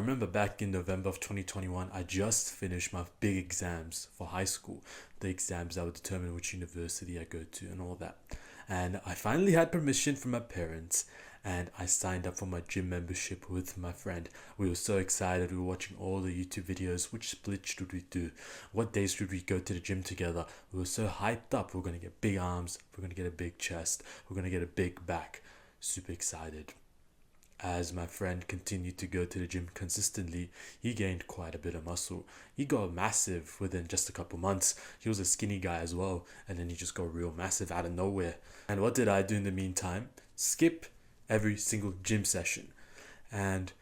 remember back in November of 2021, I just finished my big exams for high school, the exams that would determine which university I go to and all that. And I finally had permission from my parents, and I signed up for my gym membership with my friend. We were so excited. We were watching all the YouTube videos. Which split should we do? What days should we go to the gym together? We were so hyped up. We're going to get big arms. We're going to get a big chest. We're going to get a big back. Super excited. As my friend continued to go to the gym consistently, he gained quite a bit of muscle. He got massive within just a couple months. He was a skinny guy as well, and then he just got real massive out of nowhere. And what did I do in the meantime? Skip every single gym session. And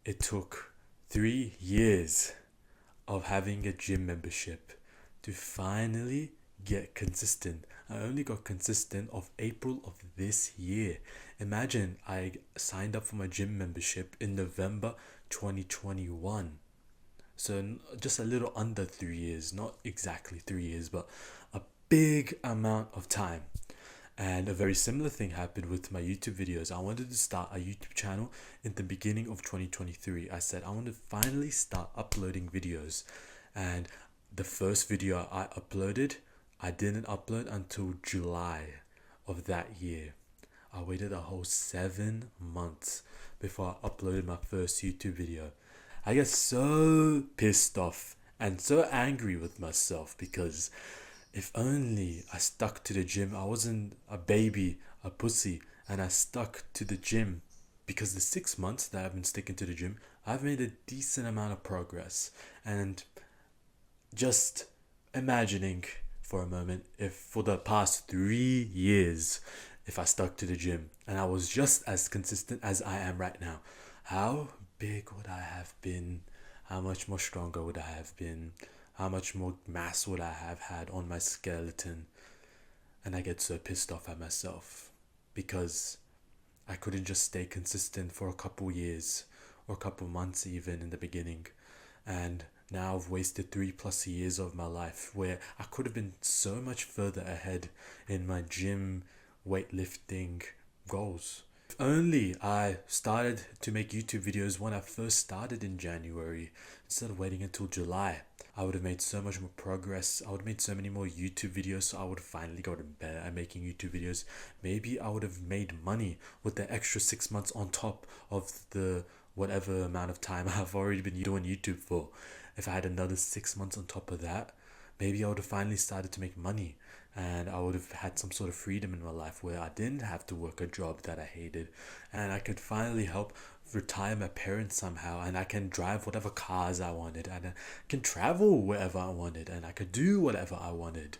it took 3 years of having a gym membership to finally get consistent. I only got consistent of April of this year. Imagine I signed up for my gym membership in November 2021. So just a little under 3 years, not exactly 3 years, but a big amount of time. And a very similar thing happened with my YouTube videos. I wanted to start a YouTube channel in the beginning of 2023. I said I want to finally start uploading videos. And the first video I uploaded, I didn't upload until July of that year. I waited a whole 7 months before I uploaded my first YouTube video. I got so pissed off and so angry with myself because if only I stuck to the gym. I wasn't a baby, a pussy, and I stuck to the gym because the 6 months that I've been sticking to the gym, I've made a decent amount of progress. And just imagining for a moment if for the past 3 years, if I stuck to the gym and I was just as consistent as I am right now, how big would I have been? How much more stronger would I have been? How much more mass would I have had on my skeleton? And I get so pissed off at myself because I couldn't just stay consistent for a couple years or a couple months even in the beginning. And now I've wasted 3+ years of my life where I could have been so much further ahead in my gym weightlifting goals. If only I started to make YouTube videos when I first started in January instead of waiting until July. I would have made so much more progress. I would have made so many more YouTube videos, so I would have finally gotten better at making YouTube videos. Maybe I would have made money with the extra 6 months on top of the whatever amount of time I've already been doing YouTube for. If I had another 6 months on top of that, maybe I would have finally started to make money and I would have had some sort of freedom in my life where I didn't have to work a job that I hated, and I could finally help retire my parents somehow, and I can drive whatever cars I wanted, and I can travel wherever I wanted, and I could do whatever I wanted.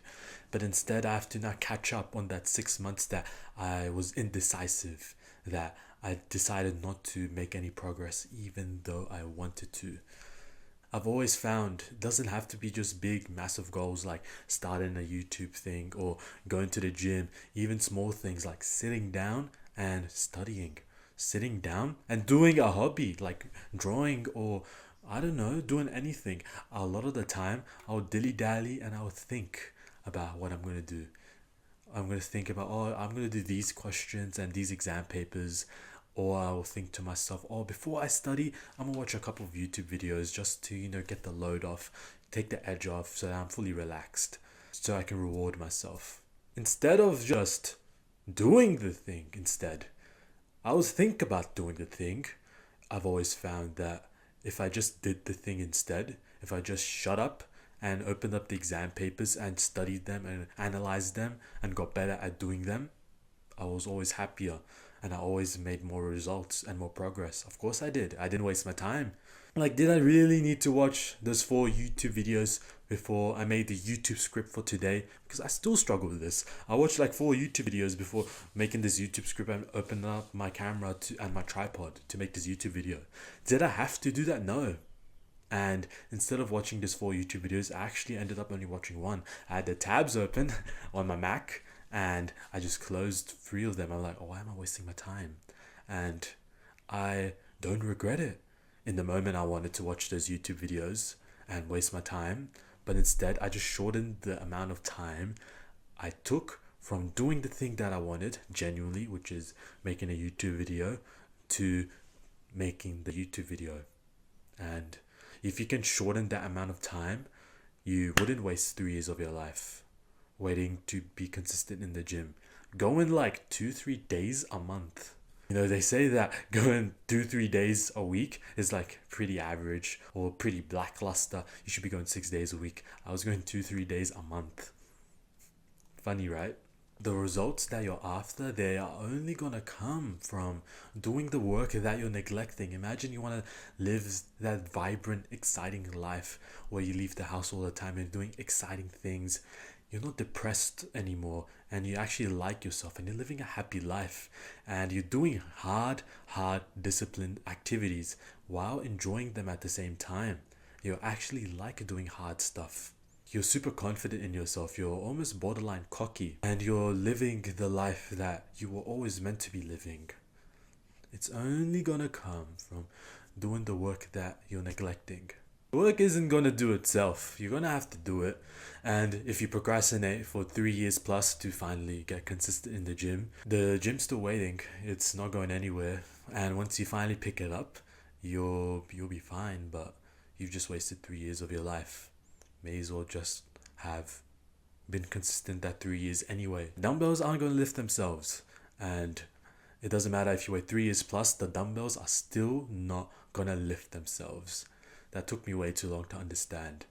But instead I have to now catch up on that 6 months that I was indecisive, that I decided not to make any progress even though I wanted to. I've always found it doesn't have to be just big, massive goals like starting a YouTube thing or going to the gym, even small things like sitting down and studying, sitting down and doing a hobby like drawing or I don't know, doing anything. A lot of the time, I'll dilly dally and I'll think about what I'm going to do. I'm going to think about, oh, I'm going to do these questions and these exam papers. Or I will think to myself, oh, before I study, I'm going to watch a couple of YouTube videos just to, get the load off, take the edge off so that I'm fully relaxed, so I can reward myself. Instead of just doing the thing instead, I always think about doing the thing. I've always found that if I just did the thing instead, if I just shut up and opened up the exam papers and studied them and analyzed them and got better at doing them, I was always happier and I always made more results and more progress. Of course I did. I didn't waste my time. Like, did I really need to watch those 4 YouTube videos before I made the YouTube script for today? Because I still struggle with this. I watched like 4 YouTube videos before making this YouTube script and opening up my camera and my tripod to make this YouTube video. Did I have to do that? No. And instead of watching these 4 YouTube videos, I actually ended up only watching one. I had the tabs open on my Mac and I just closed 3 of them. I'm like, oh, why am I wasting my time? And I don't regret it. In the moment, I wanted to watch those YouTube videos and waste my time, but instead, I just shortened the amount of time I took from doing the thing that I wanted genuinely, which is making a YouTube video, to making the YouTube video. And if you can shorten that amount of time, you wouldn't waste 3 years of your life waiting to be consistent in the gym. Go in like 2-3 days a month. You know, they say that going 2-3 days a week is like pretty average or pretty lackluster. You should be going 6 days a week. I was going 2-3 days a month. Funny, right? The results that you're after, they are only gonna come from doing the work that you're neglecting. Imagine you want to live that vibrant, exciting life where you leave the house all the time and doing exciting things. You're not depressed anymore, and you actually like yourself, and you're living a happy life, and you're doing hard, disciplined activities while enjoying them at the same time. You actually like doing hard stuff. You're super confident in yourself. You're almost borderline cocky, and you're living the life that you were always meant to be living. It's only gonna come from doing the work that you're neglecting. Work isn't gonna do itself. You're gonna have to do it. And if you procrastinate for 3 years plus to finally get consistent in the gym's still waiting. It's not going anywhere. And once you finally pick it up, you'll be fine. But you've just wasted 3 years of your life. May as well just have been consistent that 3 years anyway. Dumbbells aren't gonna lift themselves. And it doesn't matter if you wait 3 years plus, the dumbbells are still not gonna lift themselves. That took me way too long to understand.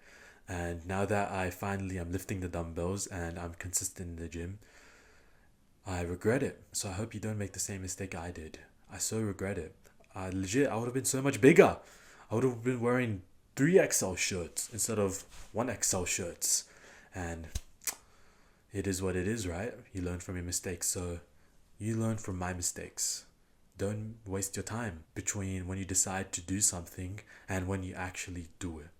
And now that I finally am lifting the dumbbells and I'm consistent in the gym, I regret it. So I hope you don't make the same mistake I did. I so regret it. I would have been so much bigger. I would have been wearing 3XL shirts instead of 1XL shirts. And it is what it is, right? You learn from your mistakes. So you learn from my mistakes. Don't waste your time between when you decide to do something and when you actually do it.